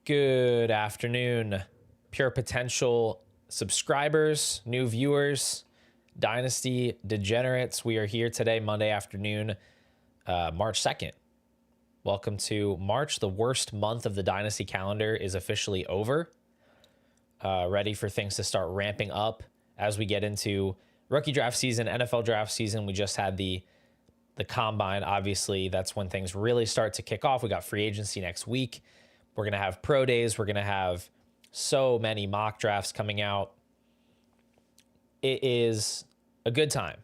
Good afternoon, Pure Potential subscribers, new viewers, Dynasty degenerates. We are here today, Monday afternoon, March 2nd. Welcome to March. The worst month of the Dynasty calendar is officially over. Ready for things to start ramping up as we get into rookie draft season, NFL draft season. We just had the combine. Obviously, that's when things really start to kick off. We got free agency next week. We're going to have pro days. We're going to have so many mock drafts coming out. It is a good time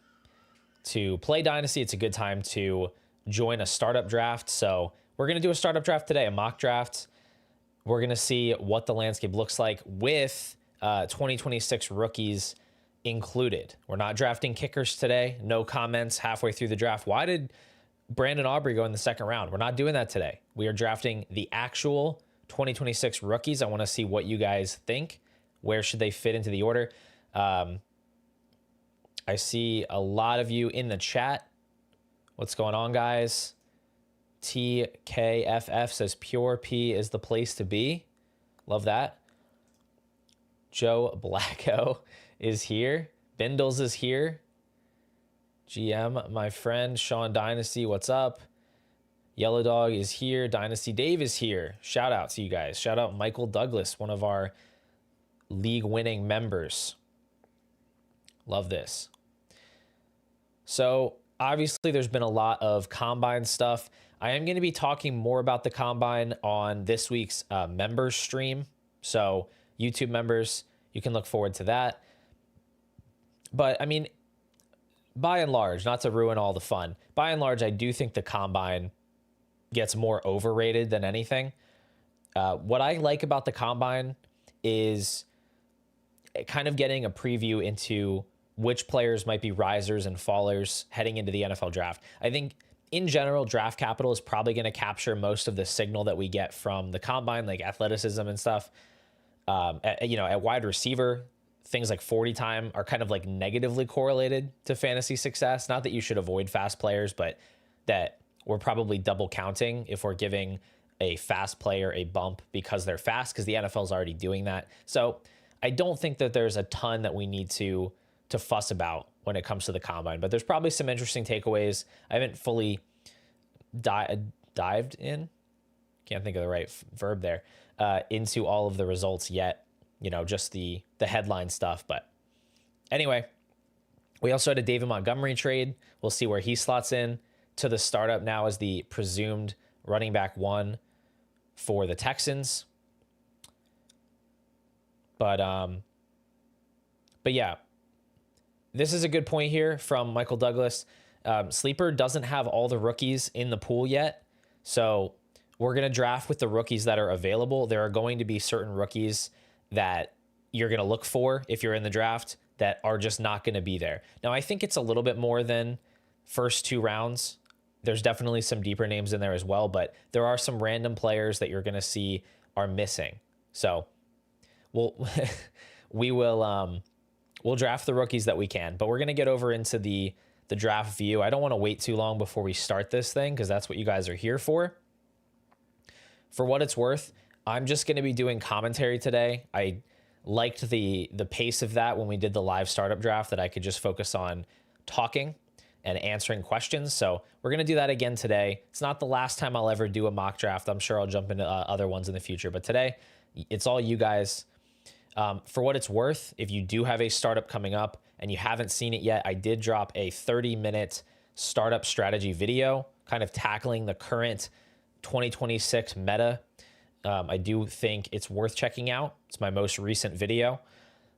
to play Dynasty. It's a good time to join a startup draft. So we're going to do a startup draft today, a mock draft. We're going to see what the landscape looks like with 2026 rookies included. We're not drafting kickers today. No comments halfway through the draft. Why did Brandon Aubrey go in the second round? We're not doing that today. We are drafting the actual 2026 rookies. I want to see what you guys think. Where should they fit into the order? I see a lot of you in the chat. What's going on, guys? TKFF says Pure P is the place to be. Love that. Joe Blacko is here. Bindles is here. GM, my friend, Sean Dynasty, what's up? Yellow Dog is here. Dynasty Dave is here. Shout out to you guys. Shout out Michael Douglas, one of our league-winning members. Love this. So, obviously, there's been a lot of combine stuff. I am going to be talking more about the combine on this week's members stream. So, YouTube members, you can look forward to that. But, I mean, by and large, not to ruin all the fun, by and large, I do think the combine gets more overrated than anything. What I like about the combine is kind of getting a preview into which players might be risers and fallers heading into the NFL draft. I think in general, draft capital is probably going to capture most of the signal that we get from the combine, like athleticism and stuff. At wide receiver, things like 40 time are kind of like negatively correlated to fantasy success. Not that you should avoid fast players, but that we're probably double counting if we're giving a fast player a bump because they're fast, because the NFL is already doing that. So I don't think that there's a ton that we need to fuss about when it comes to the combine, but there's probably some interesting takeaways. I haven't fully dived in, can't think of the right verb there, into all of the results yet, just the headline stuff. But anyway, we also had a David Montgomery trade. We'll see where he slots in to the startup now as the presumed running back one for the Texans. But yeah, this is a good point here from Michael Douglas. Sleeper doesn't have all the rookies in the pool yet, so we're going to draft with the rookies that are available. There are going to be certain rookies that you're going to look for if you're in the draft that are just not going to be there. Now, I think it's a little bit more than first two rounds. There's definitely some deeper names in there as well, but there are some random players that you're going to see are missing. So we'll draft the rookies that we can, but we're going to get over into the draft view. I don't want to wait too long before we start this thing, because that's what you guys are here for. For what it's worth, I'm just going to be doing commentary today. I liked the pace of that when we did the live startup draft, that I could just focus on talking and answering questions. So we're going to do that again today. It's not the last time I'll ever do a mock draft. I'm sure I'll jump into other ones in the future, but today it's all you guys. For what it's worth, if you do have a startup coming up and you haven't seen it yet, I did drop a 30-minute startup strategy video kind of tackling the current 2026 meta. I do think it's worth checking out. It's my most recent video.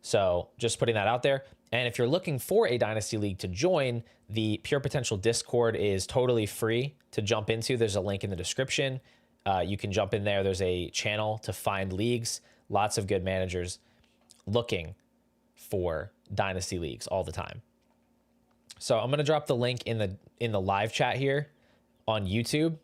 So just putting that out there. And if you're looking for a Dynasty League to join, the Pure Potential Discord is totally free to jump into. There's a link in the description. You can jump in there. There's a channel to find leagues. Lots of good managers looking for Dynasty Leagues all the time. So I'm going to drop the link in the live chat here on YouTube.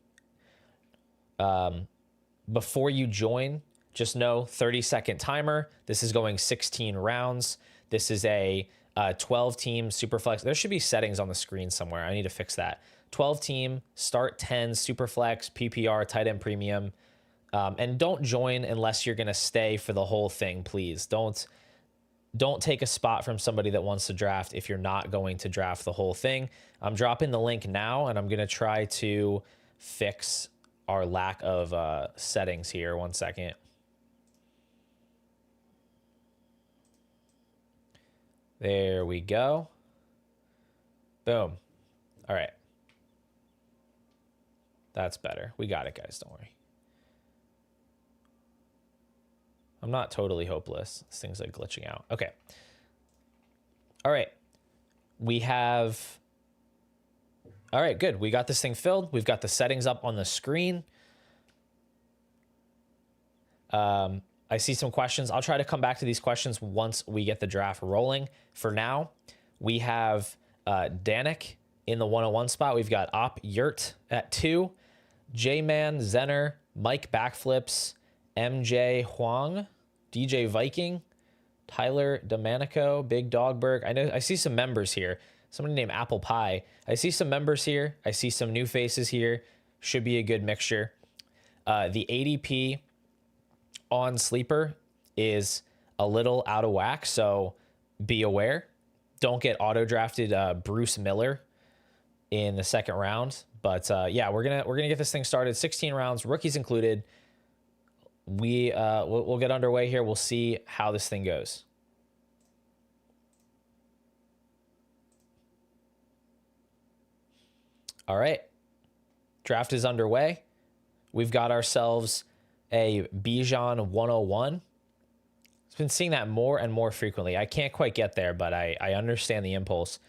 Before you join, just know 30-second timer. This is going 16 rounds. This is a 12-team Superflex. There should be settings on the screen somewhere. I need to fix that. 12-team, start 10, Superflex, PPR, tight end premium. And don't join unless you're going to stay for the whole thing, please. Don't take a spot from somebody that wants to draft if you're not going to draft the whole thing. I'm dropping the link now, and I'm going to try to fix our lack of settings here. 1 second. There we go. Boom. All right. That's better. We got it, guys. Don't worry. I'm not totally hopeless. This thing's like glitching out. Okay. All right. We have... All right, good. We got this thing filled. We've got the settings up on the screen. I see some questions. I'll try to come back to these questions once we get the draft rolling. For now, we have Danik in the 101 spot. We've got Op Yurt at 2, J-Man, Zenner, Mike Backflips, MJ Huang, DJ Viking, Tyler Domanico, Big Dogberg. I see some members here. Somebody named Apple Pie. I see some members here. I see some new faces here. Should be a good mixture. The ADP on Sleeper is a little out of whack, so be aware. Don't get auto-drafted Bruce Miller in the second round. But yeah, we're gonna get this thing started. 16 rounds, rookies included. We'll get underway here. We'll see how this thing goes. All right, draft is underway. We've got ourselves a Bijan 101. I've been seeing that more and more frequently. I can't quite get there, but I understand the impulse.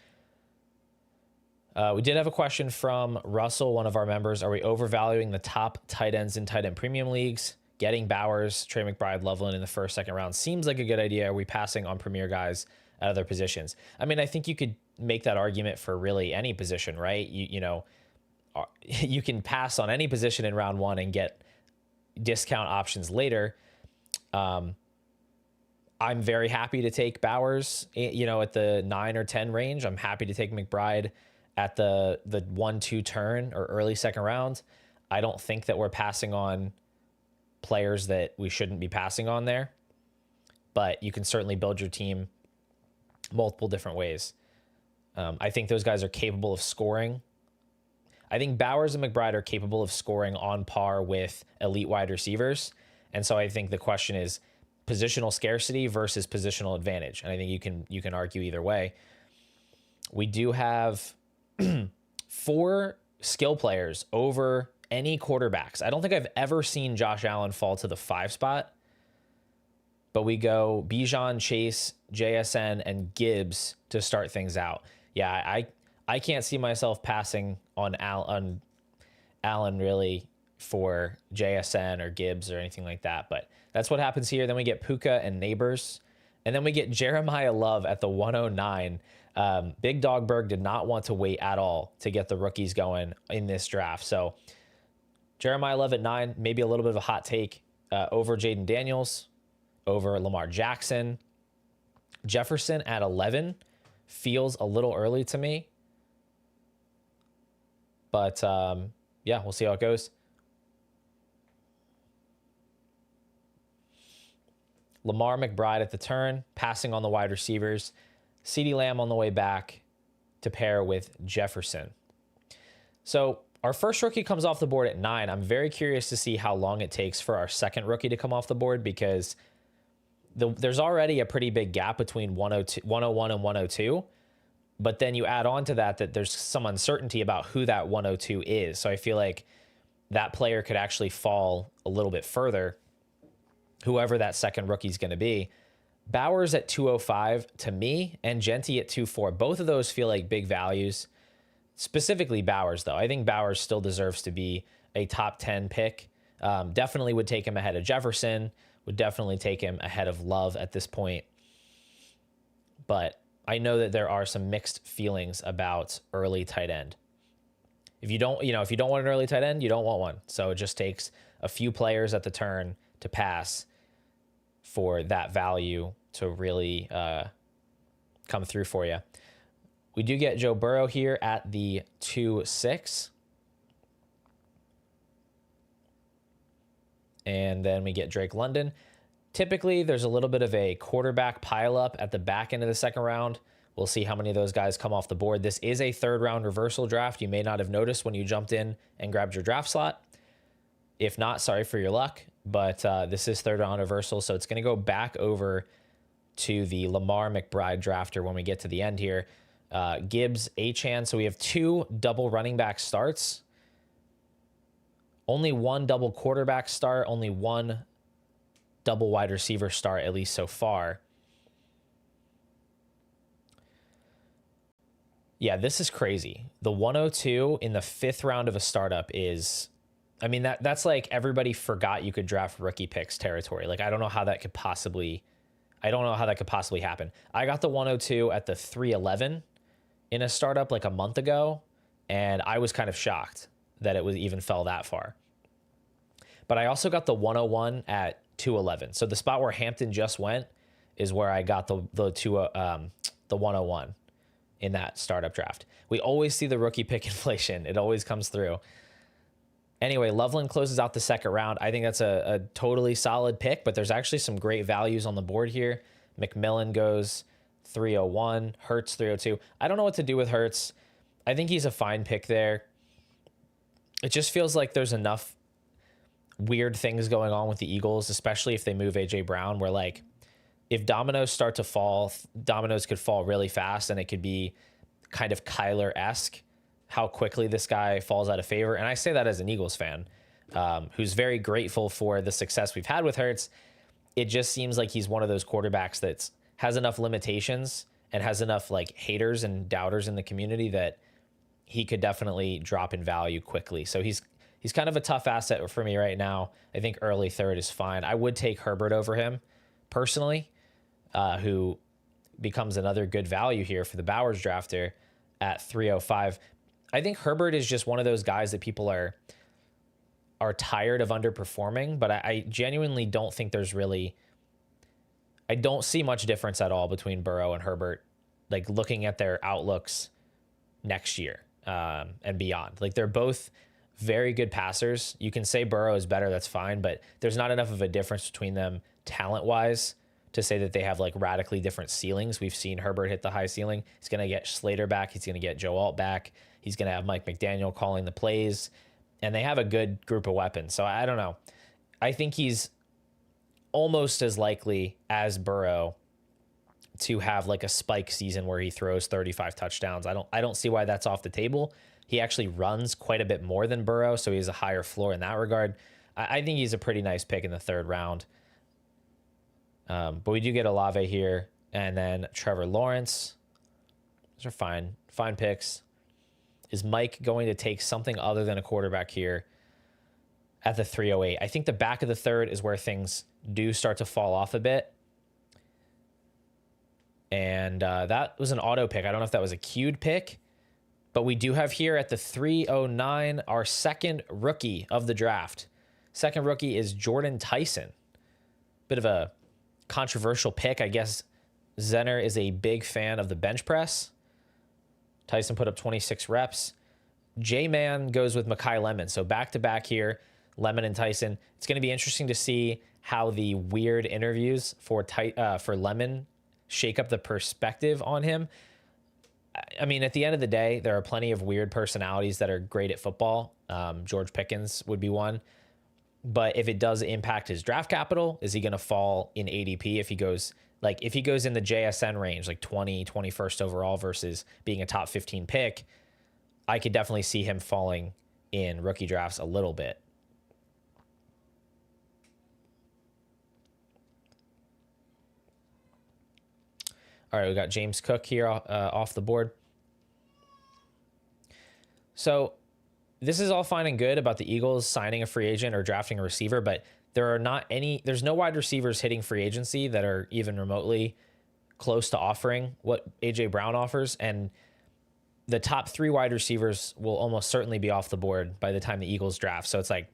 We did have a question from Russell, one of our members. Are we overvaluing the top tight ends in tight end premium leagues? Getting Bowers, Trey McBride, Loveland in the first, second round seems like a good idea. Are we passing on premier guys at other positions? I mean, I think you could make that argument for really any position, right? You know, you can pass on any position in round one and get discount options later. I'm very happy to take Bowers, you know, at the 9 or 10 range. I'm happy to take McBride at the 1-2 turn or early second round. I don't think that we're passing on players that we shouldn't be passing on there, but you can certainly build your team multiple different ways. I think those guys are capable of scoring. I think Bowers and McBride are capable of scoring on par with elite wide receivers. And so I think the question is positional scarcity versus positional advantage. And I think you can argue either way. We do have 4 skill players over any quarterbacks. I don't think I've ever seen Josh Allen fall to the 5 spot, but we go Bijan, Chase, JSN, and Gibbs to start things out. Yeah, I can't see myself passing on Allen really for JSN or Gibbs or anything like that, but that's what happens here. Then we get Puka and Neighbors, and then we get Jeremiah Love at the 109. Big Dogberg did not want to wait at all to get the rookies going in this draft. So Jeremiah Love at 9, maybe a little bit of a hot take over Jaden Daniels, over Lamar Jackson. Jefferson at 11 feels a little early to me. But yeah, we'll see how it goes. Lamar McBride at the turn, passing on the wide receivers. CeeDee Lamb on the way back to pair with Jefferson. So our first rookie comes off the board at 9. I'm very curious to see how long it takes for our second rookie to come off the board, because there's already a pretty big gap between 101 and 102. But then you add on to that there's some uncertainty about who that 102 is. So I feel like that player could actually fall a little bit further, whoever that second rookie is going to be. Bowers at 205 to me, and Genty at 24. Both of those feel like big values. Specifically Bowers, though. I think Bowers still deserves to be a top 10 pick. Definitely would take him ahead of Jefferson. Would definitely take him ahead of Love at this point. But I know that there are some mixed feelings about early tight end. If you don't want an early tight end, you don't want one. So it just takes a few players at the turn to pass for that value to really come through for you. We do get Joe Burrow here at the 2-6. And then we get Drake London. Typically, there's a little bit of a quarterback pileup at the back end of the second round. We'll see how many of those guys come off the board. This is a third round reversal draft. You may not have noticed when you jumped in and grabbed your draft slot. If not, sorry for your luck. But this is third round reversal, so it's going to go back over to the Lamar McBride drafter when we get to the end here. Gibbs, Achane. So we have 2 double running back starts. Only 1 double quarterback start. Only 1 double wide receiver start, at least so far. Yeah, this is crazy. The 102 in the 5th round of a startup is... I mean, that's like everybody forgot you could draft rookie picks territory. Like, I don't know how that could possibly happen. I got the 102 at the 311 in a startup like a month ago, and I was kind of shocked that it was even fell that far. But I also got the 101 at 211. So the spot where Hampton just went is where I got the 101 in that startup draft. We always see the rookie pick inflation. It always comes through. Anyway, Loveland closes out the second round. I think that's a totally solid pick, but there's actually some great values on the board here. McMillan goes 301, Hurts 302. I don't know what to do with Hurts. I think he's a fine pick there. It just feels like there's enough weird things going on with the Eagles, especially if they move A.J. Brown, where like if dominoes start to fall, dominoes could fall really fast, and it could be kind of Kyler-esque how quickly this guy falls out of favor. And I say that as an Eagles fan who's very grateful for the success we've had with Hurts. It just seems like he's one of those quarterbacks that has enough limitations and has enough like haters and doubters in the community that he could definitely drop in value quickly. So he's kind of a tough asset for me right now. I think early third is fine. I would take Herbert over him personally, who becomes another good value here for the Bowers drafter at 305. I think Herbert is just one of those guys that people are tired of underperforming, but I genuinely don't think I don't see much difference at all between Burrow and Herbert, like looking at their outlooks next year and beyond. Like they're both very good passers. You can say Burrow is better, that's fine, but there's not enough of a difference between them talent-wise to say that they have like radically different ceilings. We've seen Herbert hit the high ceiling. He's going to get Slater back. He's going to get Joe Alt back. He's going to have Mike McDaniel calling the plays, and they have a good group of weapons. So I don't know. I think he's almost as likely as Burrow to have like a spike season where he throws 35 touchdowns. I don't see why that's off the table. He actually runs quite a bit more than Burrow, so he has a higher floor in that regard. I think he's a pretty nice pick in the third round. But we do get Olave here, and then Trevor Lawrence. Those are fine picks. Is Mike going to take something other than a quarterback here at the 308? I think the back of the third is where things do start to fall off a bit. And that was an auto pick. I don't know if that was a queued pick, but we do have here at the 309 our second rookie of the draft. Second rookie is Jordan Tyson. Bit of a controversial pick. I guess Zenner is a big fan of the bench press. Tyson put up 26 reps. J-Man goes with Mekhi Lemon. So back-to-back here. Lemon and Tyson. It's going to be interesting to see how the weird interviews for Lemon shake up the perspective on him. I mean, at the end of the day, there are plenty of weird personalities that are great at football. George Pickens would be one. But if it does impact his draft capital, is he going to fall in ADP if he goes in the JSN range, like 21st overall versus being a top 15 pick? I could definitely see him falling in rookie drafts a little bit. All right, we got James Cook here off the board. So this is all fine and good about the Eagles signing a free agent or drafting a receiver, but there's no wide receivers hitting free agency that are even remotely close to offering what A.J. Brown offers. And the top 3 wide receivers will almost certainly be off the board by the time the Eagles draft. So it's like,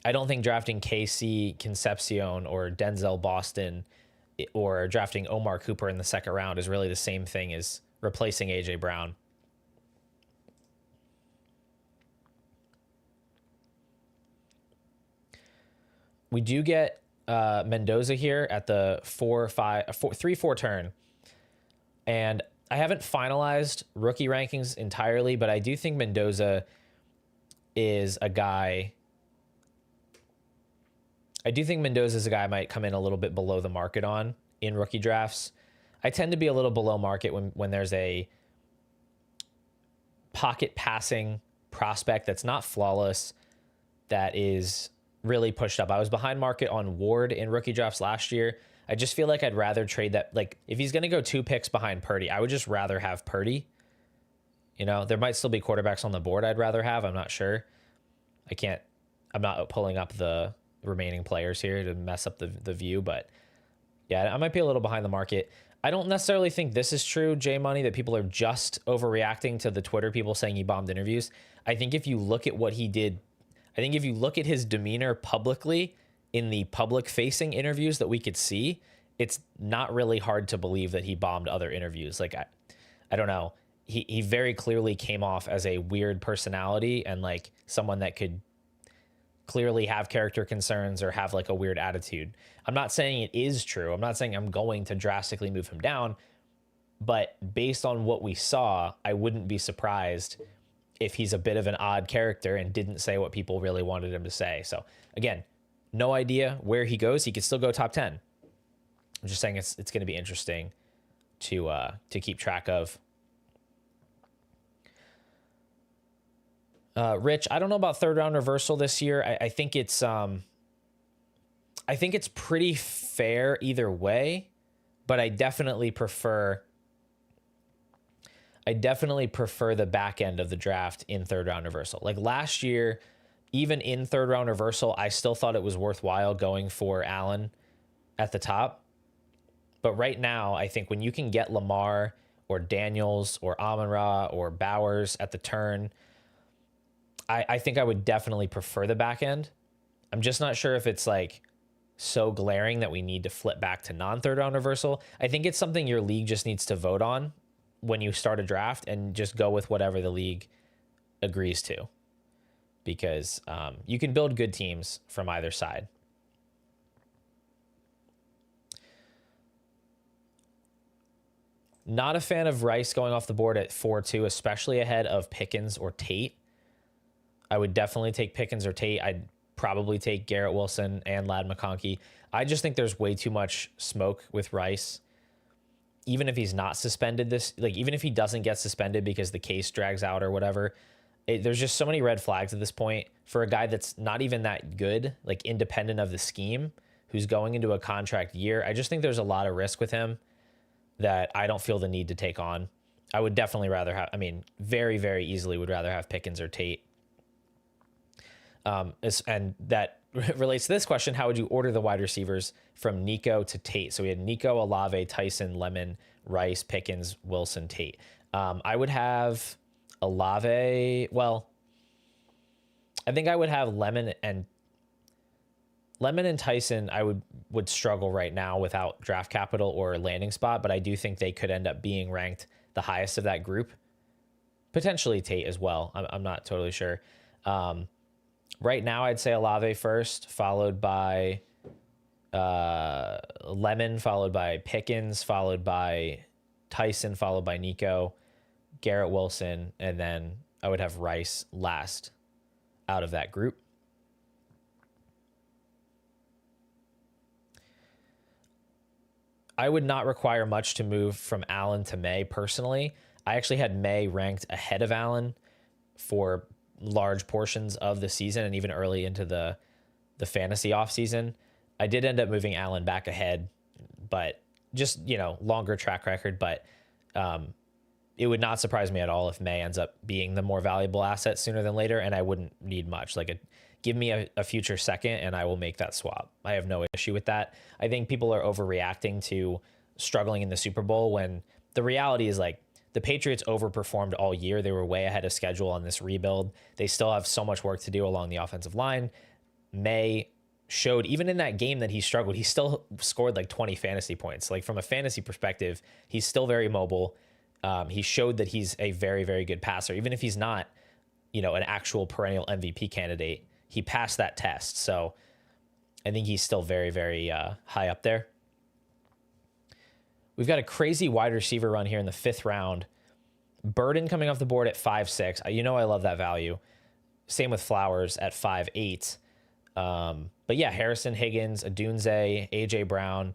I don't think drafting KC Concepcion or Denzel Boston or drafting Omar Cooper in the second round is really the same thing as replacing A.J. Brown. We do get Mendoza here at the 3-4 turn. And I haven't finalized rookie rankings entirely, but I do think Mendoza is a guy. I do think Mendoza is a guy I might come in a little bit below the market on in rookie drafts. I tend to be a little below market when there's a pocket passing prospect that's not flawless, that is really pushed up. I was behind market on Ward in rookie drafts last year. I just feel like I'd rather trade that. Like, if he's going to go 2 picks behind Purdy, I would just rather have Purdy. You know, there might still be quarterbacks on the board I'd rather have. I'm not sure. I'm not pulling up the remaining players here to mess up the view, but yeah, I might be a little behind the market. I don't necessarily think this is true, J Money, that people are just overreacting to the Twitter people saying he bombed interviews. I think if you look at what he did, I think if you look at his demeanor publicly in the public facing interviews that we could see, it's not really hard to believe that he bombed other interviews. Like, I don't know. He very clearly came off as a weird personality and like someone that could clearly have character concerns or have like a weird attitude. I'm not saying it is true. I'm not saying I'm going to drastically move him down, but based on what we saw, I wouldn't be surprised if he's a bit of an odd character and didn't say what people really wanted him to say. So again, no idea where he goes. He could still go top 10. I'm just saying it's going to be interesting to keep track of. Rich, I don't know about 3rd round reversal this year. I think it's pretty fair either way, but I definitely prefer the back end of the draft in 3rd round reversal. Like last year, even in 3rd round reversal, I still thought it was worthwhile going for Allen at the top. But right now, I think when you can get Lamar or Daniels or Amon-Ra or Bowers at the turn, I think I would definitely prefer the back end. I'm just not sure if it's like so glaring that we need to flip back to non-3rd round reversal. I think it's something your league just needs to vote on when you start a draft and just go with whatever the league agrees to, because you can build good teams from either side. Not a fan of Rice going off the board at 4-2, especially ahead of Pickens or Tate. I would definitely take Pickens or Tate. I'd probably take Garrett Wilson and Ladd McConkey. I just think there's way too much smoke with Rice. Even if he's not suspended even if he doesn't get suspended because the case drags out or whatever, there's just so many red flags at this point for a guy that's not even that good, like independent of the scheme, who's going into a contract year. I just think there's a lot of risk with him that I don't feel the need to take on. I would definitely rather have, very, very easily would rather have Pickens or Tate. And that relates to this question: how would you order the wide receivers from Nico to Tate? So we had Nico, Olave, Tyson, Lemon, Rice, Pickens, Wilson, Tate. I would have Olave. Well, I think I would have Lemon and Tyson. I would struggle right now without draft capital or landing spot, but I do think they could end up being ranked the highest of that group. Potentially Tate as well. I'm not totally sure. Right now, I'd say Olave first, followed by Lemon, followed by Pickens, followed by Tyson, followed by Nico, Garrett Wilson, and then I would have Rice last out of that group. I would not require much to move from Allen to May personally. I actually had May ranked ahead of Allen for large portions of the season and even early into the fantasy offseason. I did end up moving Allen back ahead, but just, longer track record. But it would not surprise me at all if May ends up being the more valuable asset sooner than later, and I wouldn't need much. Give me a future second, and I will make that swap. I have no issue with that. I think people are overreacting to struggling in the Super Bowl when the reality is the Patriots overperformed all year. They were way ahead of schedule on this rebuild. They still have so much work to do along the offensive line. May showed, even in that game that he struggled, he still scored 20 fantasy points. From a fantasy perspective, he's still very mobile. He showed that he's a very, very good passer. Even if he's not, an actual perennial MVP candidate, he passed that test. So I think he's still very, very high up there. We've got a crazy wide receiver run here in the 5th round. Burden coming off the board at 5'6". I love that value. Same with Flowers at 5'8". But yeah, Harrison, Higgins, Adunze, A.J. Brown.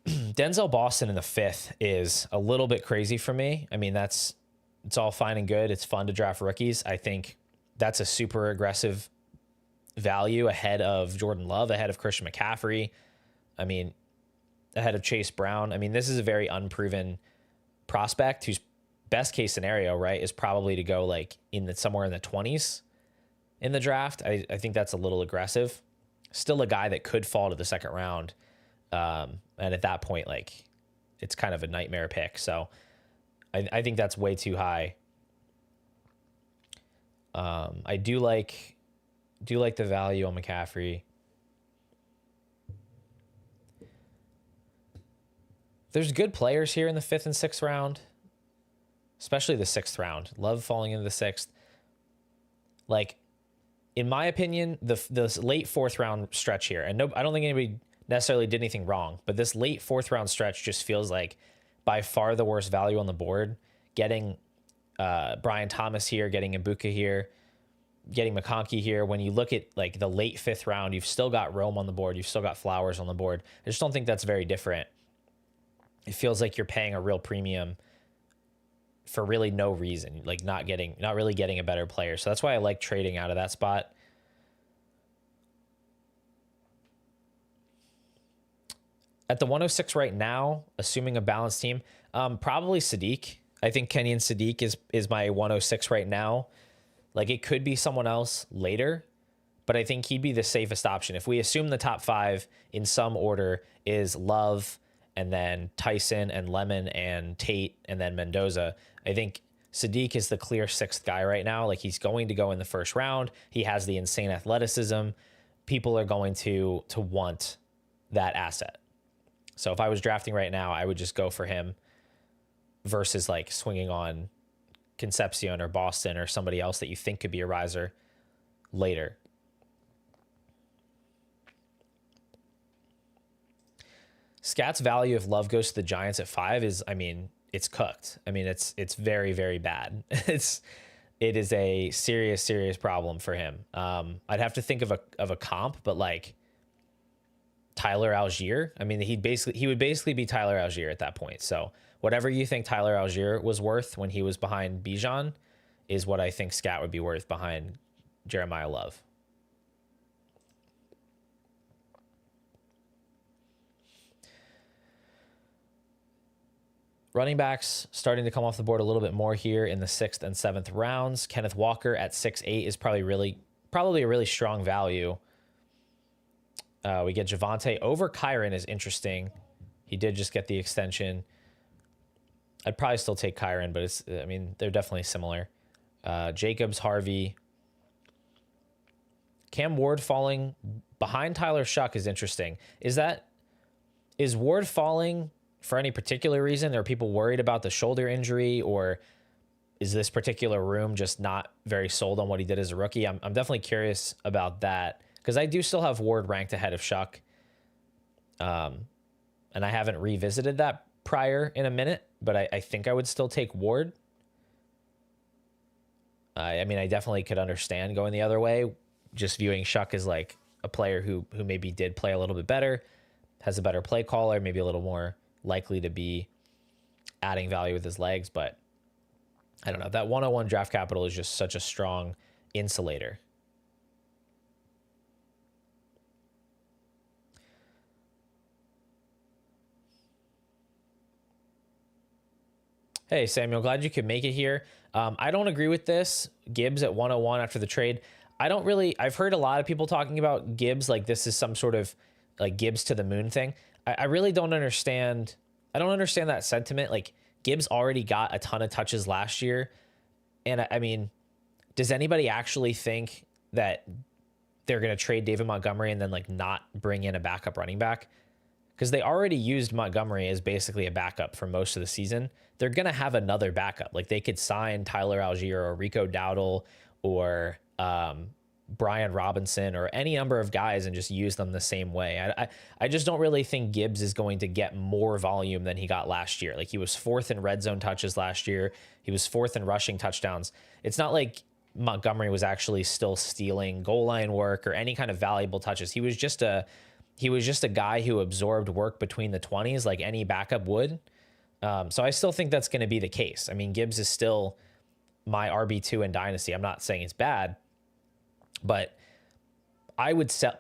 Denzel Boston in the 5th is a little bit crazy for me. I mean, it's all fine and good. It's fun to draft rookies. I think that's a super aggressive value ahead of Jordan Love, ahead of Christian McCaffrey. I mean, ahead of Chase Brown. I mean, this is a very unproven prospect whose best case scenario, right, is probably to go somewhere in the 20s in the draft. I think that's a little aggressive. Still a guy that could fall to the 2nd round. And at that point, it's kind of a nightmare pick. So I think that's way too high. I do like the value on McCaffrey. There's good players here in the 5th and 6th round, especially the 6th round. Love falling into the 6th. In my opinion, the late 4th round stretch here, and I don't think anybody necessarily did anything wrong, but this late 4th round stretch just feels like by far the worst value on the board. Getting Brian Thomas here, getting Ibuka here, getting McConkey here. When you look at the late 5th round, you've still got Rome on the board. You've still got Flowers on the board. I just don't think that's very different. It feels like you're paying a real premium for really no reason, not really getting a better player. So that's why I like trading out of that spot. At the 106 right now, assuming a balanced team, probably Sadiq. I think Kenyon Sadiq is my 106 right now. It could be someone else later, but I think he'd be the safest option. If we assume the top 5 in some order is Love, and then Tyson and Lemon and Tate and then Mendoza, I think Sadiq is the clear 6th guy right now. He's going to go in the 1st round. He has the insane athleticism. People are going to want that asset. So if I was drafting right now, I would just go for him versus swinging on Concepcion or Boston or somebody else that you think could be a riser later. Scat's value if Love goes to the Giants at 5 is, it's cooked. It's very, very bad. It is a serious, serious problem for him. I'd have to think of a comp, but Tyler Algier. He would basically be Tyler Algier at that point. So whatever you think Tyler Algier was worth when he was behind Bijan is what I think Scat would be worth behind Jeremiah Love. Running backs starting to come off the board a little bit more here in the 6th and 7th rounds. Kenneth Walker at 6'8" is probably a really strong value. We get Javonte over Kyron is interesting. He did just get the extension. I'd probably still take Kyron, but they're definitely similar. Jacobs, Harvey. Cam Ward falling behind Tyler Shuck is interesting. Is Ward falling for any particular reason? Are people worried about the shoulder injury, or is this particular room just not very sold on what he did as a rookie? I'm definitely curious about that because I do still have Ward ranked ahead of Shuck. And I haven't revisited that prior in a minute, but I think I would still take Ward. I mean, I definitely could understand going the other way, just viewing Shuck as like a player who maybe did play a little bit better, has a better play caller, maybe a little more likely to be adding value with his legs. But I don't know. That 101 draft capital is just such a strong insulator. Hey, Samuel, glad you could make it here. I don't agree with this. Gibbs at 101 after the trade. I've heard a lot of people talking about Gibbs like this is some sort of like Gibbs to the moon thing. I really don't understand. I don't understand that sentiment. Like Gibbs already got a ton of touches last year. And I mean, does anybody actually think that they're going to trade David Montgomery and then like not bring in a backup running back? Because they already used Montgomery as basically a backup for most of the season. They're going to have another backup. Like they could sign Tyler Algier or Rico Dowdle or Brian Robinson or any number of guys and just use them the same way. I just don't really think Gibbs is going to get more volume than he got last year. Like he was 4th in red zone touches last year. He was 4th in rushing touchdowns. It's not like Montgomery was actually still stealing goal line work or any kind of valuable touches. He was just a guy who absorbed work between the 20s like any backup would. So I still think that's going to be the case. I mean, Gibbs is still my RB2 in Dynasty. I'm not saying it's bad, but I would sell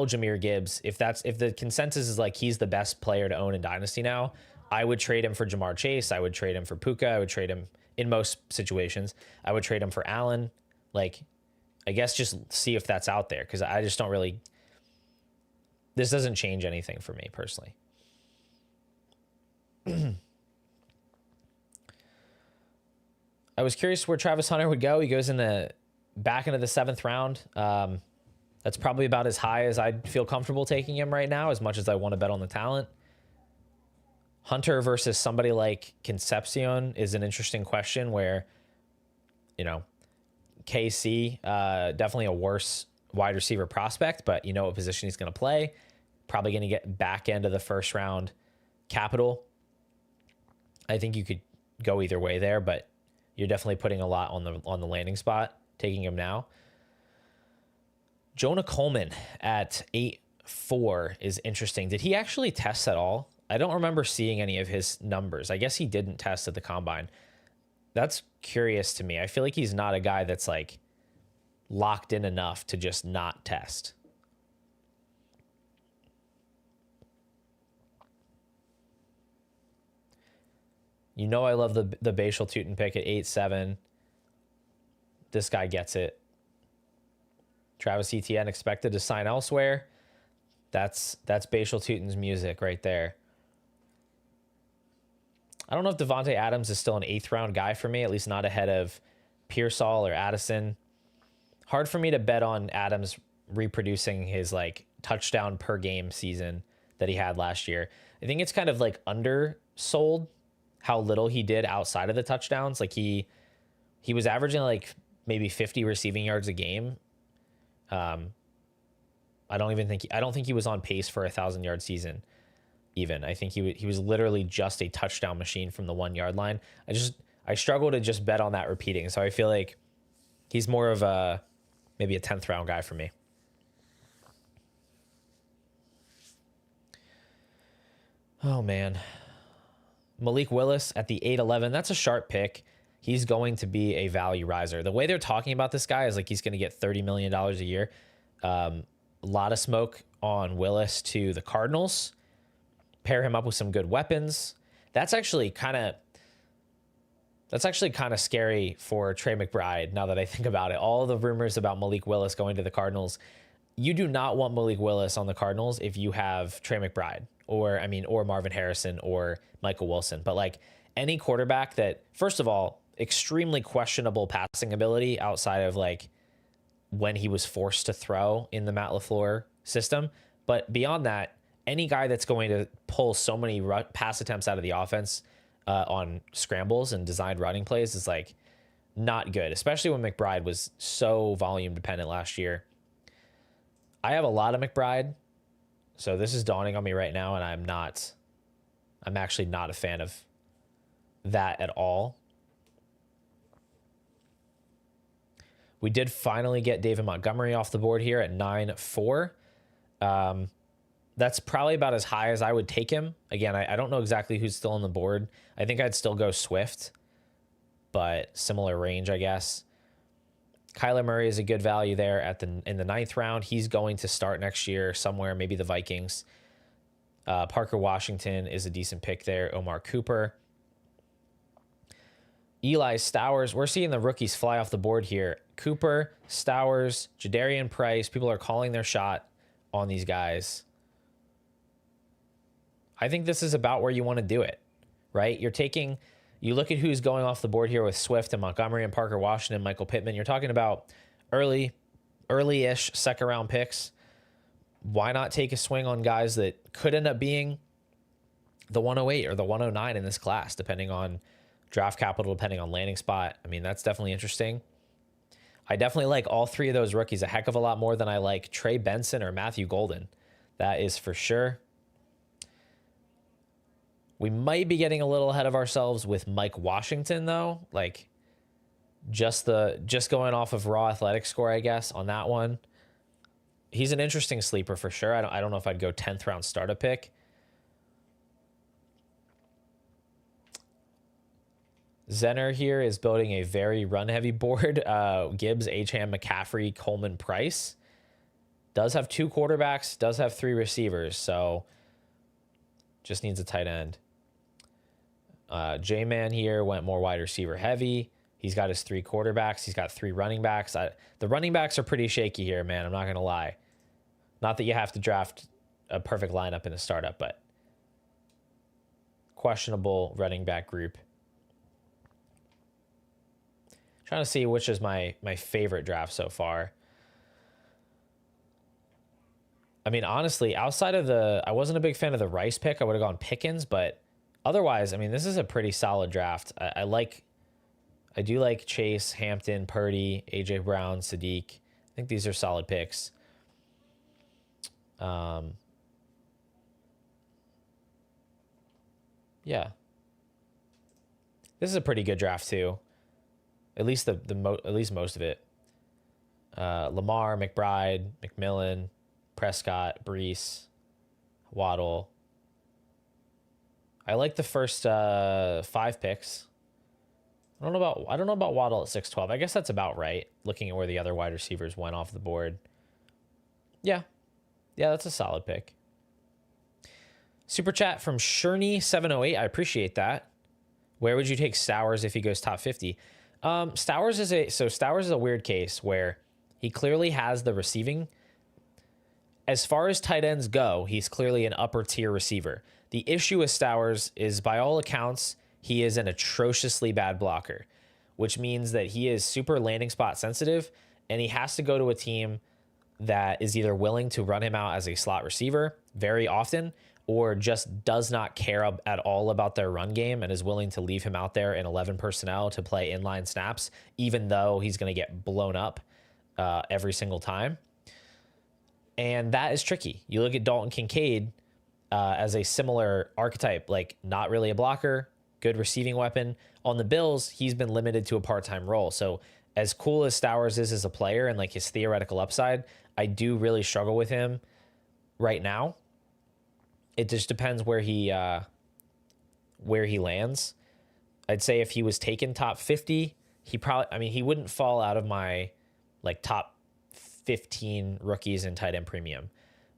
Jahmyr Gibbs if the consensus is like he's the best player to own in Dynasty now. I would trade him for Jamar Chase. I would trade him for Puka. I would trade him in most situations. I would trade him for Allen. Like, I guess just see if that's out there because I just don't really. This doesn't change anything for me personally. I was curious where Travis Hunter would go. He goes back into the 7th round. That's probably about as high as I'd feel comfortable taking him right now, as much as I want to bet on the talent. Hunter versus somebody like Concepcion is an interesting question where, you know, KC, definitely a worse wide receiver prospect, but you know what position he's going to play. Probably going to get back end of the 1st round capital. I think you could go either way there, but you're definitely putting a lot on the landing spot, taking him now. Jonah Coleman at 8.4 is interesting. Did he actually test at all? I don't remember seeing any of his numbers. I guess he didn't test at the combine. That's curious to me. I feel like he's not a guy that's like locked in enough to just not test. You know I love the Bashal Tutin pick at 8.7. This guy gets it. Travis Etienne expected to sign elsewhere. That's Bashal Tutin's music right there. I don't know if Devontae Adams is still an 8th round guy for me, at least not ahead of Pearsall or Addison. Hard for me to bet on Adams reproducing his like touchdown per game season that he had last year. I think it's kind of like undersold how little he did outside of the touchdowns. Like he was averaging like maybe 50 receiving yards a game. I don't think he was on pace for a 1,000-yard season. Even I think he was literally just a touchdown machine from the 1-yard line. I struggle to just bet on that repeating. So I feel like he's more of maybe a 10th round guy for me. Oh man. Malik Willis at the 8.11. That's a sharp pick. He's going to be a value riser. The way they're talking about this guy is like he's going to get $30 million a year. A lot of smoke on Willis to the Cardinals. Pair him up with some good weapons. That's actually kind of scary for Trey McBride now that I think about it. All the rumors about Malik Willis going to the Cardinals. You do not want Malik Willis on the Cardinals if you have Trey McBride or Marvin Harrison or Michael Wilson. But like any quarterback that, first of all, extremely questionable passing ability outside of like when he was forced to throw in the Matt LaFleur system. But beyond that, any guy that's going to pull so many pass attempts out of the offense, on scrambles and designed running plays is like not good, especially when McBride was so volume dependent last year. I have a lot of McBride, so this is dawning on me right now, and I'm actually not a fan of that at all. We did finally get David Montgomery off the board here at 9.4. That's probably about as high as I would take him. Again, I don't know exactly who's still on the board. I think I'd still go Swift, but similar range, I guess. Kyler Murray is a good value there in the 9th round. He's going to start next year somewhere, maybe the Vikings. Parker Washington is a decent pick there. Omar Cooper. Eli Stowers. We're seeing the rookies fly off the board here. Cooper, Stowers, Jadarian Price. People are calling their shot on these guys. I think this is about where you want to do it, right? You look at who's going off the board here with Swift and Montgomery and Parker Washington, Michael Pittman. You're talking about early-ish second round picks. Why not take a swing on guys that could end up being the 108 or the 109 in this class, depending on draft capital, depending on landing spot? I mean, that's definitely interesting. I definitely like all three of those rookies a heck of a lot more than I like Trey Benson or Matthew Golden. That is for sure. We might be getting a little ahead of ourselves with Mike Washington, though. Like, just going off of raw athletic score, I guess, on that one. He's an interesting sleeper for sure. I don't know if I'd go 10th round startup pick. Zenner here is building a very run-heavy board. Gibbs, Acham, McCaffrey, Coleman, Price. Does have 2 quarterbacks, does have 3 receivers, so just needs a tight end. J-Man here went more wide receiver heavy. He's got his 3 quarterbacks. He's got 3 running backs. The running backs are pretty shaky here, man. I'm not going to lie. Not that you have to draft a perfect lineup in a startup, but questionable running back group. Trying to see which is my favorite draft so far. I mean, honestly, outside of I wasn't a big fan of the Rice pick. I would have gone Pickens, but otherwise, I mean, this is a pretty solid draft. I do like Chase, Hampton, Purdy, AJ Brown, Sadiq. I think these are solid picks. Yeah. This is a pretty good draft too. At least at least most of it. Lamar, McBride, McMillan, Prescott, Brees, Waddle. I like the first 5 picks. I don't know about Waddle at 6'12". I guess that's about right, looking at where the other wide receivers went off the board. Yeah, that's a solid pick. Super chat from Sherney708. I appreciate that. Where would you take Stowers if he goes top 50? Stowers is a weird case where he clearly has the receiving. As far as tight ends go, he's clearly an upper tier receiver. The issue with Stowers is, by all accounts, he is an atrociously bad blocker, which means that he is super landing spot sensitive, and he has to go to a team that is either willing to run him out as a slot receiver very often, or just does not care at all about their run game and is willing to leave him out there in 11 personnel to play inline snaps, even though he's going to get blown up every single time. And that is tricky. You look at Dalton Kincaid as a similar archetype, like not really a blocker, good receiving weapon. On the Bills, he's been limited to a part-time role. So as cool as Stowers is as a player and like his theoretical upside, I do really struggle with him right now. It just depends where he lands. I'd say if he was taken top 50, he wouldn't fall out of my like top 15 rookies in tight end premium.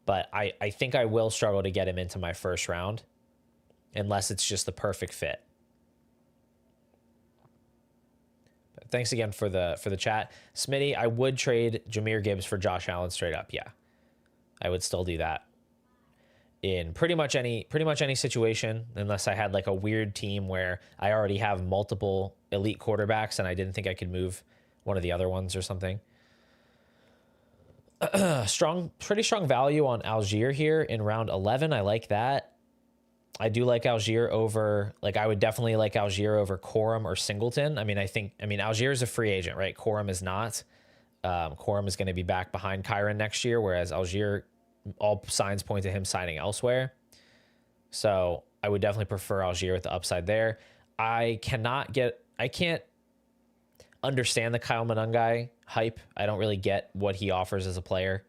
But I think I will struggle to get him into my first round unless it's just the perfect fit. But thanks again for the chat. Smitty, I would trade Jahmyr Gibbs for Josh Allen straight up. Yeah. I would still do that in pretty much any situation, unless I had like a weird team where I already have multiple elite quarterbacks and I didn't think I could move one of the other ones or something. Pretty strong value on Algier here in round 11. I like that. I do like Algier over, like, I would definitely like Algier over Corum or Singleton. I mean, Algier is a free agent, right? Corum is not. Corum is going to be back behind Kyron next year, whereas Algier, all signs point to him signing elsewhere. So I would definitely prefer Algier with the upside there. I can't understand the Kyle Monangai hype. I don't really get what he offers as a player.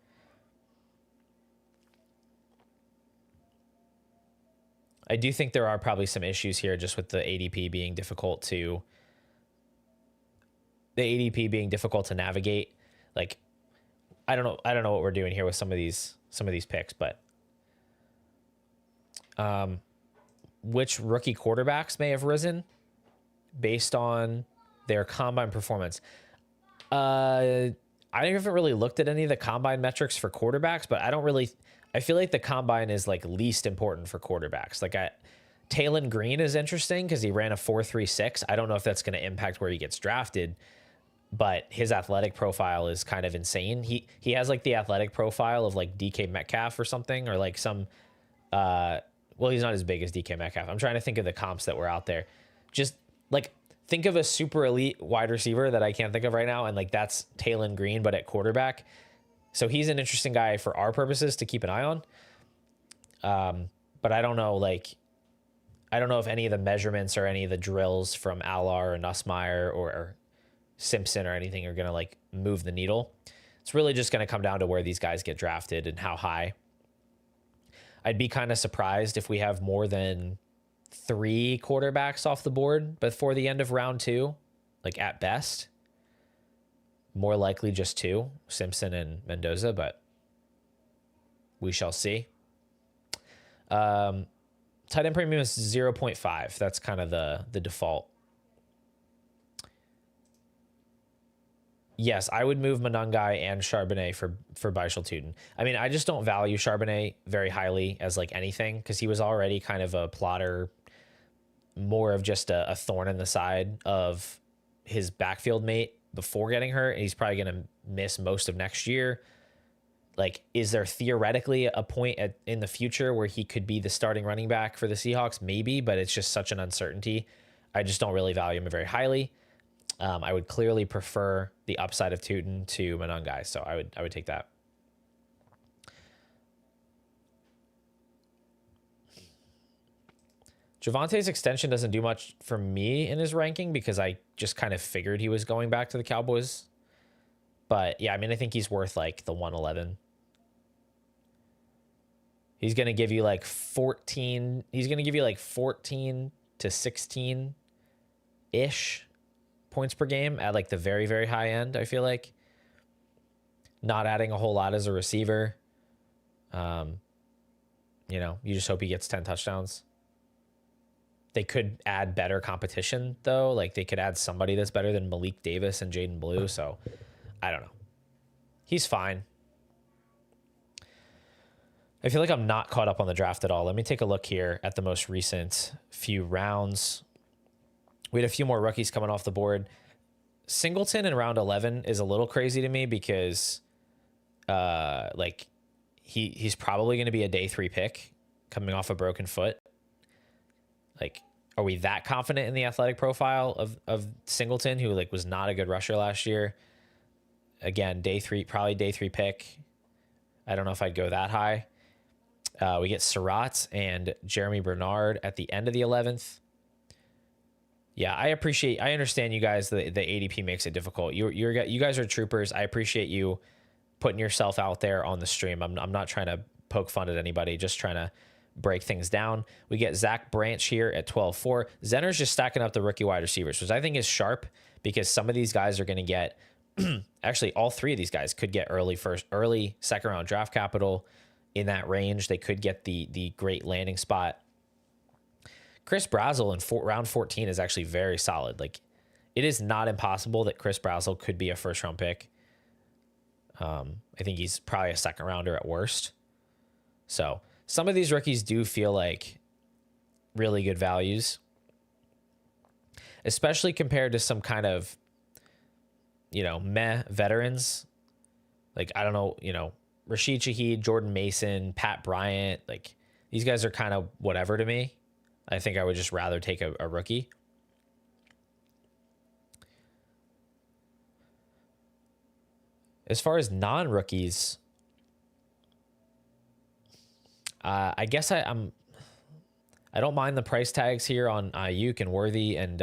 I do think there are probably some issues here just with the ADP being difficult to navigate. Like, I don't know what we're doing here with some of these picks, but which rookie quarterbacks may have risen based on their combine performance. I haven't really looked at any of the combine metrics for quarterbacks, but I feel like the combine is like least important for quarterbacks. Like Talon Green is interesting because he ran a 4.36. I don't know if that's going to impact where he gets drafted, but his athletic profile is kind of insane. He has like the athletic profile of like DK Metcalf or something, or like some, well, he's not as big as DK Metcalf. I'm trying to think of the comps that were out there. Just like, think of a super elite wide receiver that I can't think of right now, and like that's Talon Green, but at quarterback. So he's an interesting guy for our purposes to keep an eye on. But I don't know if any of the measurements or any of the drills from Alar or Nussmeier or Simpson or anything are going to like move the needle. It's really just going to come down to where these guys get drafted and how high. I'd be kind of surprised if we have more than 3 quarterbacks off the board before the end of round 2, like at best. More likely just 2, Simpson and Mendoza, but we shall see. Tight end premium is 0.5. That's kind of the default. Yes, I would move Monangai and Charbonnet for Bishal Tuten. I mean, I just don't value Charbonnet very highly as like anything because he was already kind of a plotter, more of just a thorn in the side of his backfield mate before getting hurt. And he's probably going to miss most of next year. Like, is there theoretically a point in the future where he could be the starting running back for the Seahawks? Maybe, but it's just such an uncertainty. I just don't really value him very highly. I would clearly prefer the upside of Tuten to Monangai, so I would take that. Javante's extension doesn't do much for me in his ranking because I just kind of figured he was going back to the Cowboys. But yeah, I mean, I think he's worth like the 111. He's going to give you like 14. He's going to give you like 14 to 16 ish points per game at like the very, very high end. I feel like not adding a whole lot as a receiver. You just hope he gets 10 touchdowns. They could add better competition though. Like they could add somebody that's better than Malik Davis and Jaden Blue. So I don't know. He's fine. I feel like I'm not caught up on the draft at all. Let me take a look here at the most recent few rounds. We had a few more rookies coming off the board. Singleton in round 11 is a little crazy to me because he's probably going to be a day 3 pick coming off a broken foot. Like, are we that confident in the athletic profile of Singleton, who like was not a good rusher last year? Again, probably day 3 pick. I don't know if I'd go that high. We get Surratt and Jeremy Bernard at the end of the 11th. Yeah, I understand you guys. The ADP makes it difficult. You guys are troopers. I appreciate you putting yourself out there on the stream. I'm not trying to poke fun at anybody. Just trying to break things down. We get Zach Branch here at 12-4. Zenner's just stacking up the rookie wide receivers, which I think is sharp because some of these guys are going to get. Actually, all 3 of these guys could get early second round draft capital in that range. They could get the great landing spot. Chris Brazel in round 14 is actually very solid. Like, it is not impossible that Chris Brazel could be a first round pick. I think he's probably a second rounder at worst. So some of these rookies do feel like really good values, especially compared to some kind of, meh veterans. Like, I don't know, Rashid Shaheed, Jordan Mason, Pat Bryant, like These guys are kind of whatever to me. I think I would just rather take a rookie. As far as non-rookies, I guess I don't mind the price tags here on Ayuk and Worthy and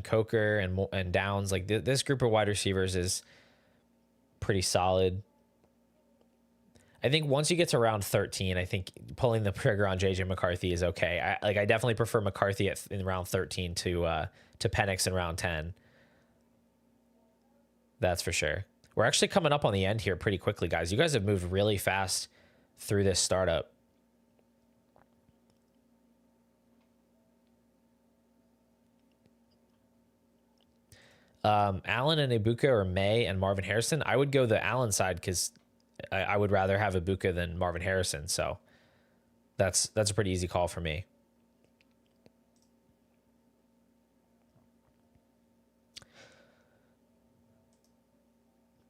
Coker and Downs. Like this group of wide receivers is pretty solid. I think once you get to round 13, I think pulling the trigger on JJ McCarthy is okay. I definitely prefer McCarthy in round 13 to Penix in round 10. That's for sure. We're actually coming up on the end here pretty quickly, guys. You guys have moved really fast through this startup. Allen and Ibuka or May and Marvin Harrison. I would go the Allen side because I would rather have Ibuka than Marvin Harrison. So that's a pretty easy call for me.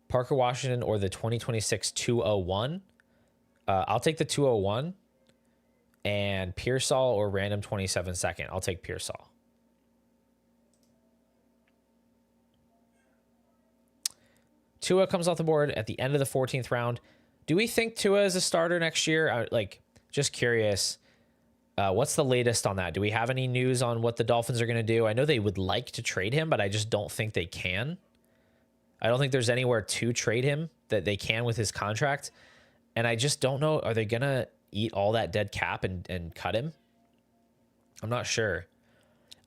Parker Washington or the 2026 201. I'll take the 201. And Pearsall or random 27 second. I'll take Pearsall. Tua comes off the board at the end of the 14th round. Do we think Tua is a starter next year? Just curious. What's the latest on that? Do we have any news on what the Dolphins are going to do? I know they would like to trade him, but I just don't think they can. I don't think there's anywhere to trade him that they can with his contract. And I just don't know. Are they going to eat all that dead cap and cut him? I'm not sure.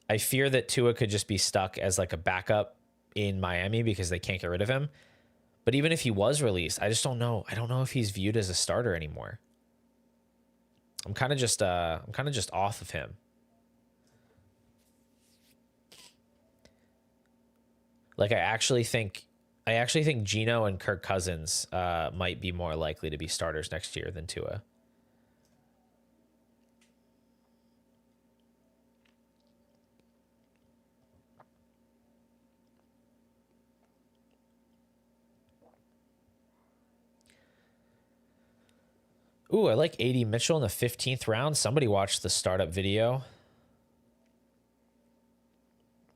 I fear that Tua could just be stuck as like a backup in Miami because they can't get rid of him. But even if he was released, I just don't know. I don't know if he's viewed as a starter anymore. I'm kind of just off of him. Like I actually think Geno and Kirk Cousins might be more likely to be starters next year than Tua. Ooh, I like AD Mitchell in the 15th round. Somebody watched the startup video.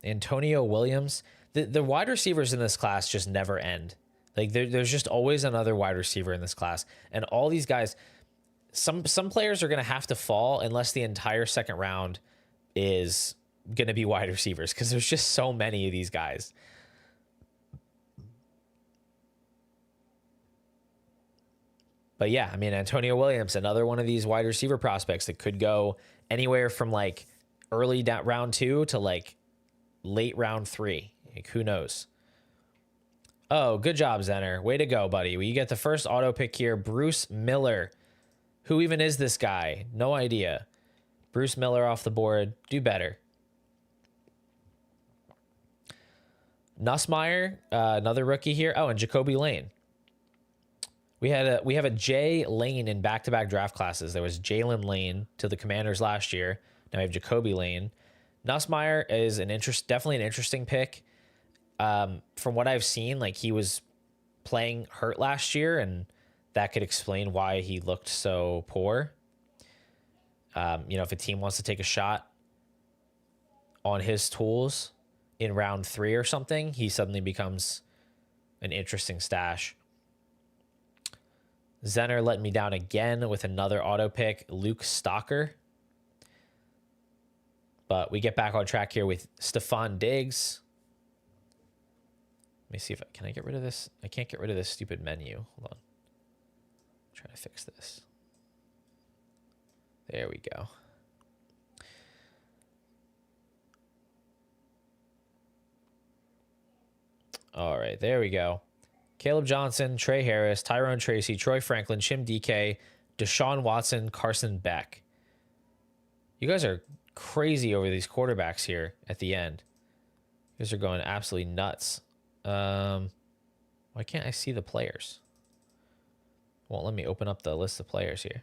Antonio Williams. The wide receivers in this class just never end. Like there's just always another wide receiver in this class. And all these guys, some players are going to have to fall unless the entire second round is going to be wide receivers because there's just so many of these guys. But yeah, I mean, Antonio Williams, another one of these wide receiver prospects that could go anywhere from like early round 2 to like late round 3. Like, who knows? Oh, good job, Zenner. Way to go, buddy. Well, you get the first auto pick here. Bruce Miller. Who even is this guy? No idea. Bruce Miller off the board. Do better. Nussmeier, another rookie here. Oh, and Jacoby Lane. We have a Jay Lane in back-to-back draft classes. There was Jalen Lane to the Commanders last year. Now we have Jacoby Lane. Nussmeier is definitely an interesting pick. From what I've seen, like he was playing hurt last year, and that could explain why he looked so poor. If a team wants to take a shot on his tools in round 3 or something, he suddenly becomes an interesting stash. Zenner let me down again with another auto pick, Luke Stalker. But we get back on track here with Stephon Diggs. Let me see if can I get rid of this? I can't get rid of this stupid menu. Hold on. Try to fix this. There we go. All right, there we go. Caleb Johnson, Trey Harris, Tyrone Tracy, Troy Franklin, Chim DK, Deshaun Watson, Carson Beck. You guys are crazy over these quarterbacks here at the end. You guys are going absolutely nuts. Why can't I see the players? Won't let me open up the list of players here.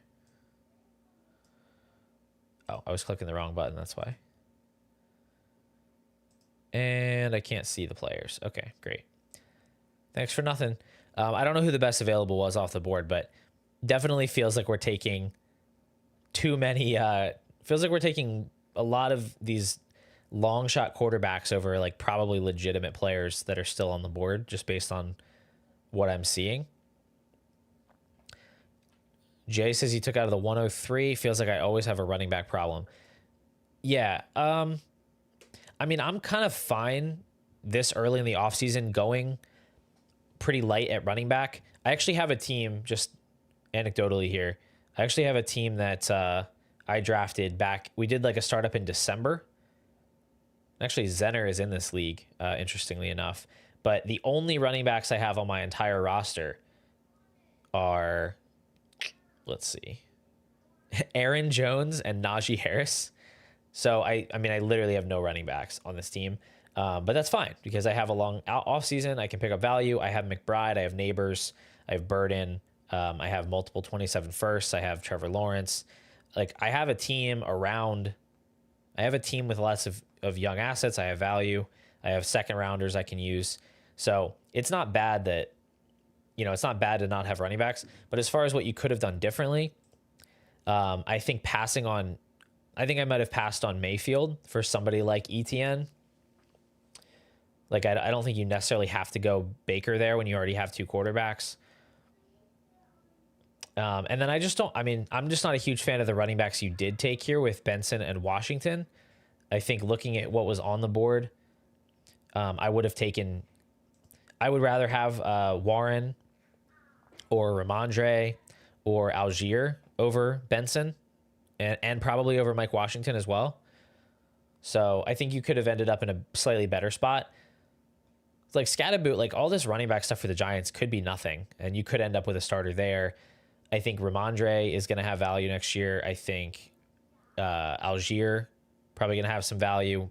Oh, I was clicking the wrong button, that's why. And I can't see the players. Okay, great. Thanks for nothing. I don't know who the best available was off the board, but definitely feels like we're taking too many. Feels like we're taking a lot of these long shot quarterbacks over like probably legitimate players that are still on the board just based on what I'm seeing. Jay says he took out of the 103. Feels like I always have a running back problem. Yeah. I mean, I'm kind of fine this early in the offseason going pretty light at running back. I actually have a team, just anecdotally here. I actually have a team that I drafted back. We did like a startup in December. Actually, Zenner is in this league, interestingly enough. But the only running backs I have on my entire roster are, let's see, Aaron Jones and Najee Harris. So, I mean, I literally have no running backs on this team. But that's fine because I have a long off season. I can pick up value. I have McBride. I have Neighbors. I have Burden. I have multiple 27 firsts. I have Trevor Lawrence. Like, I have a team around. I have a team with lots of young assets. I have value. I have second rounders I can use. So it's not bad that, it's not bad to not have running backs. But as far as what you could have done differently, I think I might have passed on Mayfield for somebody like ETN. Like, I don't think you necessarily have to go Baker there when you already have two quarterbacks. And then I'm just not a huge fan of the running backs you did take here with Benson and Washington. I think looking at what was on the board, I would rather have Warren or Ramondre or Algier over Benson and probably over Mike Washington as well. So I think you could have ended up in a slightly better spot. It's like Scataboot, like all this running back stuff for the Giants could be nothing, and you could end up with a starter there. I think Ramondre is going to have value next year. I think Algier probably going to have some value.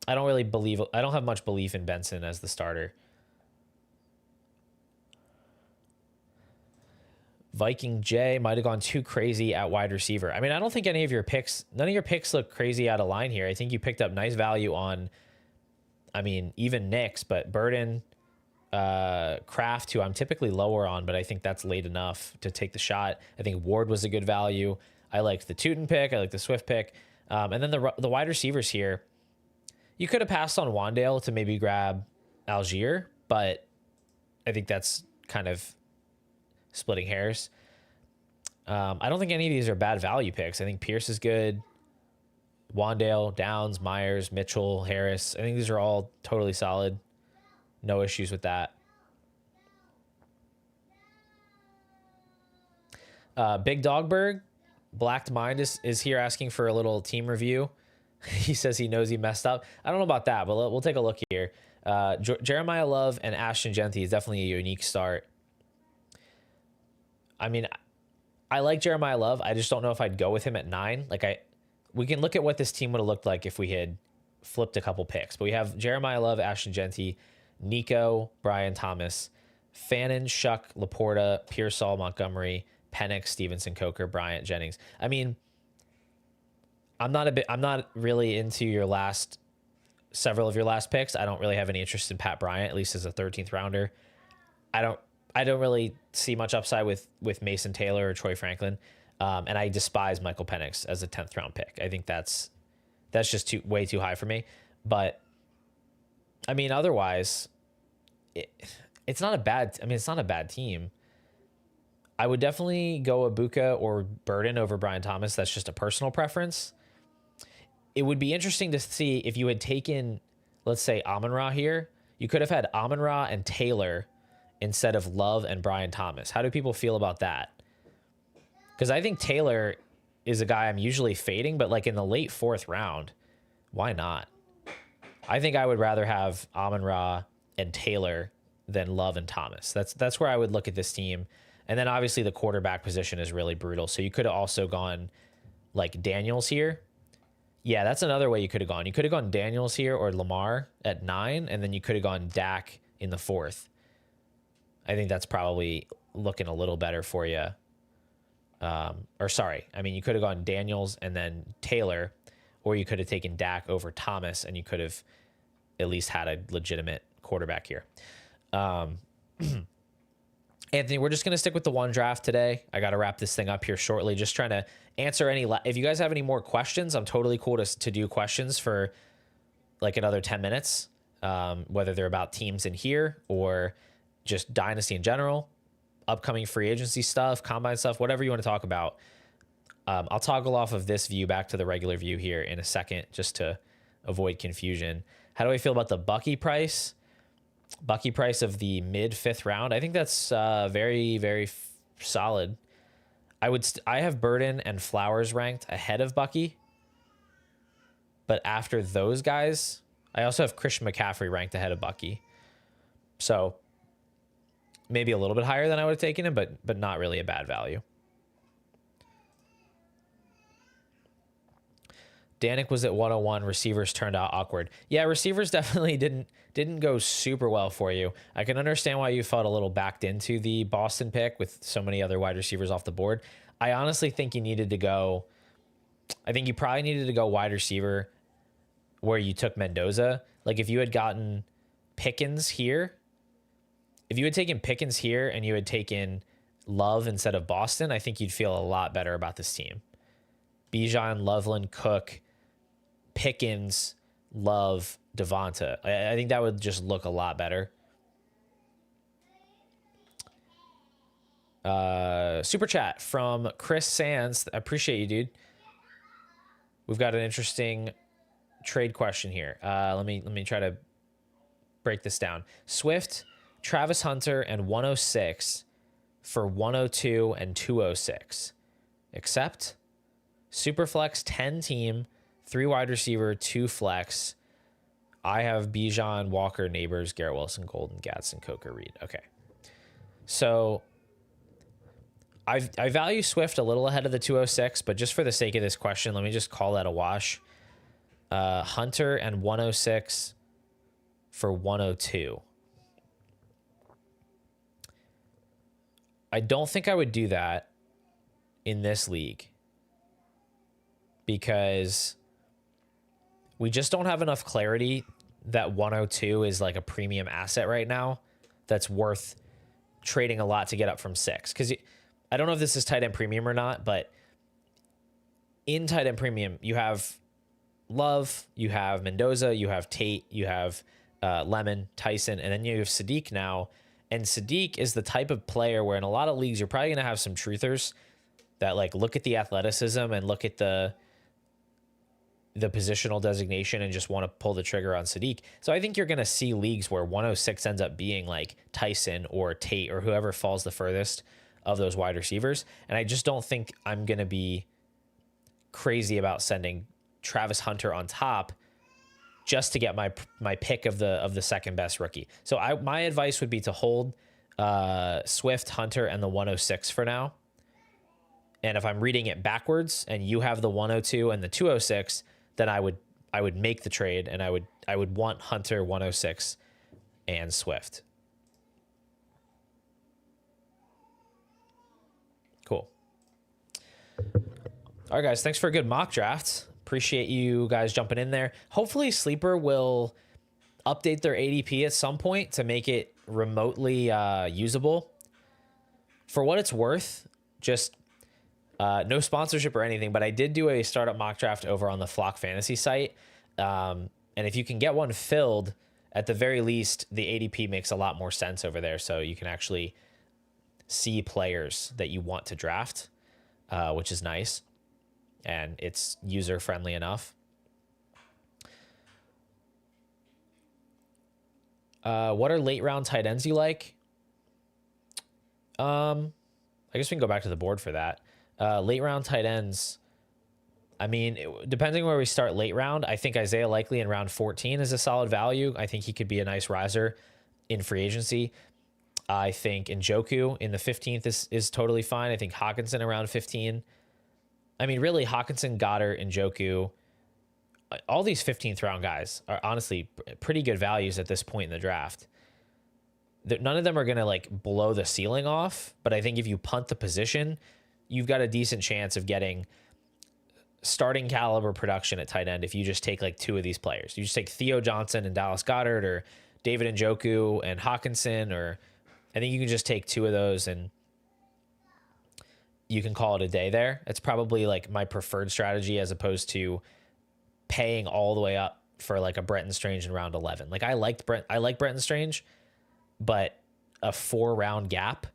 I don't have much belief in Benson as the starter. Viking J might have gone too crazy at wide receiver. I mean, I don't think none of your picks look crazy out of line here. I think you picked up nice value on, even Knicks, but Burden, Kraft, who I'm typically lower on, but I think that's late enough to take the shot. I think Ward was a good value. I liked the Tootin pick. I liked the Swift pick. And then the wide receivers here, you could have passed on Wandale to maybe grab Algier, but I think that's kind of splitting hairs. I don't think any of these are bad value picks. I think Pierce is good. Wandale, Downs, Myers, Mitchell, Harris. I think these are all totally solid. No issues with that. Big Dogberg, Blacked Mind is here asking for a little team review. He says he knows he messed up. I don't know about that, but we'll take a look here. Jeremiah Love and Ashton Genty is definitely a unique start. I mean, I like Jeremiah Love. I just don't know if I'd go with him at 9. We can look at what this team would have looked like if we had flipped a couple picks. But we have Jeremiah Love, Ashton Genty, Nico, Brian Thomas, Fannin, Shuck, Laporta, Pearsall, Montgomery, Penix, Stevenson, Coker, Bryant, Jennings. I mean, I'm not really into several of your last picks. I don't really have any interest in Pat Bryant, at least as a 13th rounder. I don't really see much upside with Mason Taylor or Troy Franklin. And I despise Michael Penix as a 10th round pick. I think that's just way too high for me. But I mean, otherwise, it's not a bad team. I would definitely go Ibuka or Burden over Brian Thomas. That's just a personal preference. It would be interesting to see if you had taken, let's say, Amon-Ra here. You could have had Amon-Ra and Taylor instead of Love and Brian Thomas. How do people feel about that? Because I think Taylor is a guy I'm usually fading, but like in the late 4th round, why not? I think I would rather have Amon-Ra and Taylor than Love and Thomas. That's where I would look at this team. And then obviously the quarterback position is really brutal. So you could have also gone like Daniels here. Yeah, that's another way you could have gone. You could have gone Daniels here or Lamar at 9, and then you could have gone Dak in the 4th. I think that's probably looking a little better for you. You could have gone Daniels and then Taylor, or you could have taken Dak over Thomas, and you could have at least had a legitimate quarterback here. Anthony, we're just going to stick with the one draft today. I got to wrap this thing up here shortly. Just trying to answer any, if you guys have any more questions, I'm totally cool to do questions for like another 10 minutes, whether they're about teams in here or just Dynasty in general, upcoming free agency stuff, combine stuff, whatever you want to talk about. I'll toggle off of this view back to the regular view here in a second, just to avoid confusion. How do I feel about the Bucky price? Bucky price of the mid 5th round. I think that's very, very solid. I have Burden and Flowers ranked ahead of Bucky. But after those guys, I also have Christian McCaffrey ranked ahead of Bucky. So maybe a little bit higher than I would have taken him, but not really a bad value. Danik was at 101. Receivers turned out awkward. Yeah, receivers definitely didn't go super well for you. I can understand why you felt a little backed into the Boston pick with so many other wide receivers off the board. I honestly think you needed to go. I think you probably needed to go wide receiver where you took Mendoza. Like if you had gotten Pickens here, if you had taken Pickens here and you had taken Love instead of Boston, I think you'd feel a lot better about this team. Bijan, Loveland, Cook, Pickens, Love, Devonta. I think that would just look a lot better. Super chat from Chris Sands. I appreciate you, dude. We've got an interesting trade question here. Let me try to break this down. Swift, Travis Hunter, and 106 for 102 and 206. Accept. Superflex 10 team, 3 wide receiver, 2 flex. I have Bijan, Walker, Neighbors, Garrett Wilson, Golden, Gadsden, Coker, Reed. Okay. So I value Swift a little ahead of the 206, but just for the sake of this question, let me just call that a wash. Hunter and 106 for 102. I don't think I would do that in this league because we just don't have enough clarity that 102 is like a premium asset right now that's worth trading a lot to get up from 6. Because I don't know if this is tight end premium or not, but in tight end premium, you have Love, you have Mendoza, you have Tate, you have Lemon, Tyson, and then you have Sadiq now. And Sadiq is the type of player where in a lot of leagues, you're probably going to have some truthers that like look at the athleticism and look at the positional designation and just want to pull the trigger on Sadiq. So I think you're going to see leagues where 106 ends up being like Tyson or Tate or whoever falls the furthest of those wide receivers. And I just don't think I'm going to be crazy about sending Travis Hunter on top just to get my pick of the second best rookie. So my advice would be to hold Swift, Hunter, and the 106 for now. And if I'm reading it backwards and you have the 102 and the 206, then I would make the trade and I would want Hunter, 106, and Swift. Cool. All right, guys. Thanks for a good mock draft. Appreciate you guys jumping in there. Hopefully Sleeper will update their ADP at some point to make it remotely usable. For what it's worth, just no sponsorship or anything, but I did do a startup mock draft over on the Flock Fantasy site. And if you can get one filled, at the very least, the ADP makes a lot more sense over there. So you can actually see players that you want to draft, which is nice. And it's user-friendly enough. What are late-round tight ends you like? I guess we can go back to the board for that. Late-round tight ends, I mean, depending where we start late round, I think Isaiah Likely in round 14 is a solid value. I think he could be a nice riser in free agency. I think Njoku in the 15th is totally fine. I think Hawkinson around 15. I mean, really, Hawkinson, Goddard, Njoku, all these 15th round guys are honestly pretty good values at this point in the draft. None of them are going to like blow the ceiling off, but I think if you punt the position, you've got a decent chance of getting starting caliber production at tight end if you just take like 2 of these players. You just take Theo Johnson and Dallas Goedert, or David Njoku and Hawkinson, I think you can just take 2 of those and you can call it a day there. It's probably like my preferred strategy as opposed to paying all the way up for like a Brenton Strange in round 11. Like I like Brenton Strange, but a 4-round gap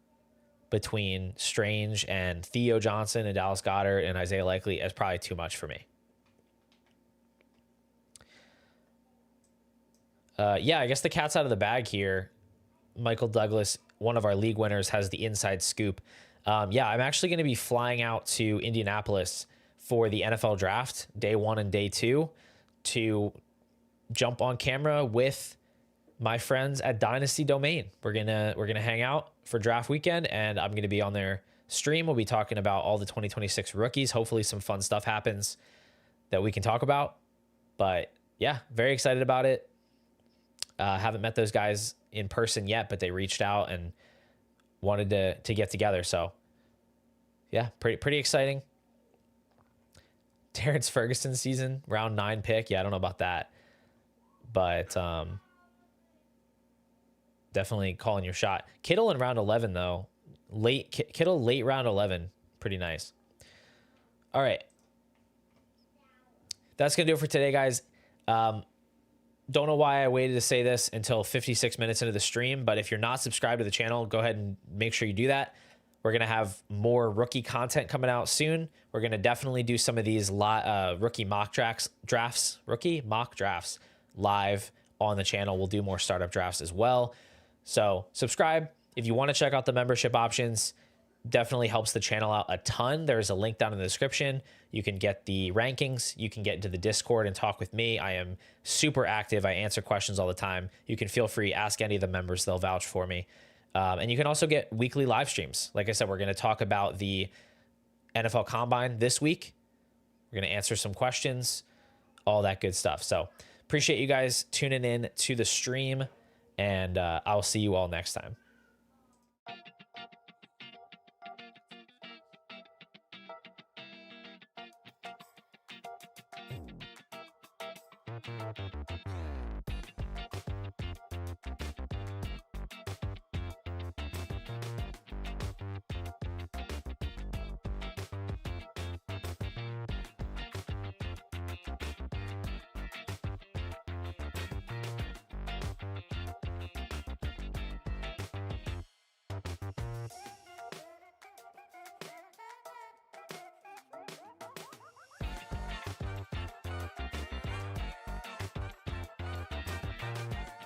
between Strange and Theo Johnson and Dallas Goedert and Isaiah Likely is probably too much for me. Yeah, I guess the cat's out of the bag here. Michael Douglas, one of our league winners, has the inside scoop. Yeah, I'm actually going to be flying out to Indianapolis for the NFL draft, day 1 and day 2, to jump on camera with my friends at Dynasty Domain. We're gonna hang out for draft weekend, and I'm gonna be on their stream. We'll be talking about all the 2026 rookies. Hopefully some fun stuff happens that we can talk about. But yeah, very excited about it. Haven't met those guys in person yet, but they reached out and wanted to get together. So yeah, pretty exciting. Terrence Ferguson season, round 9 pick. Yeah, I don't know about that, but definitely calling your shot. Kittle in round 11 though, Kittle late round 11, pretty nice. All right, that's gonna do it for today, guys. Don't know why I waited to say this until 56 minutes into the stream, but if you're not subscribed to the channel, go ahead and make sure you do that. We're going to have more rookie content coming out soon. We're going to definitely do some of these rookie mock drafts live on the channel. We'll do more startup drafts as well. So subscribe. If you want to check out the membership options, definitely helps the channel out a ton. There's a link down in the description. You can get the rankings. You can get into the Discord and talk with me. I am super active. I answer questions all the time. You can feel free, ask any of the members. They'll vouch for me. And you can also get weekly live streams. Like I said, we're going to talk about the NFL Combine this week. We're going to answer some questions, all that good stuff. So appreciate you guys tuning in to the stream, and I'll see you all next time.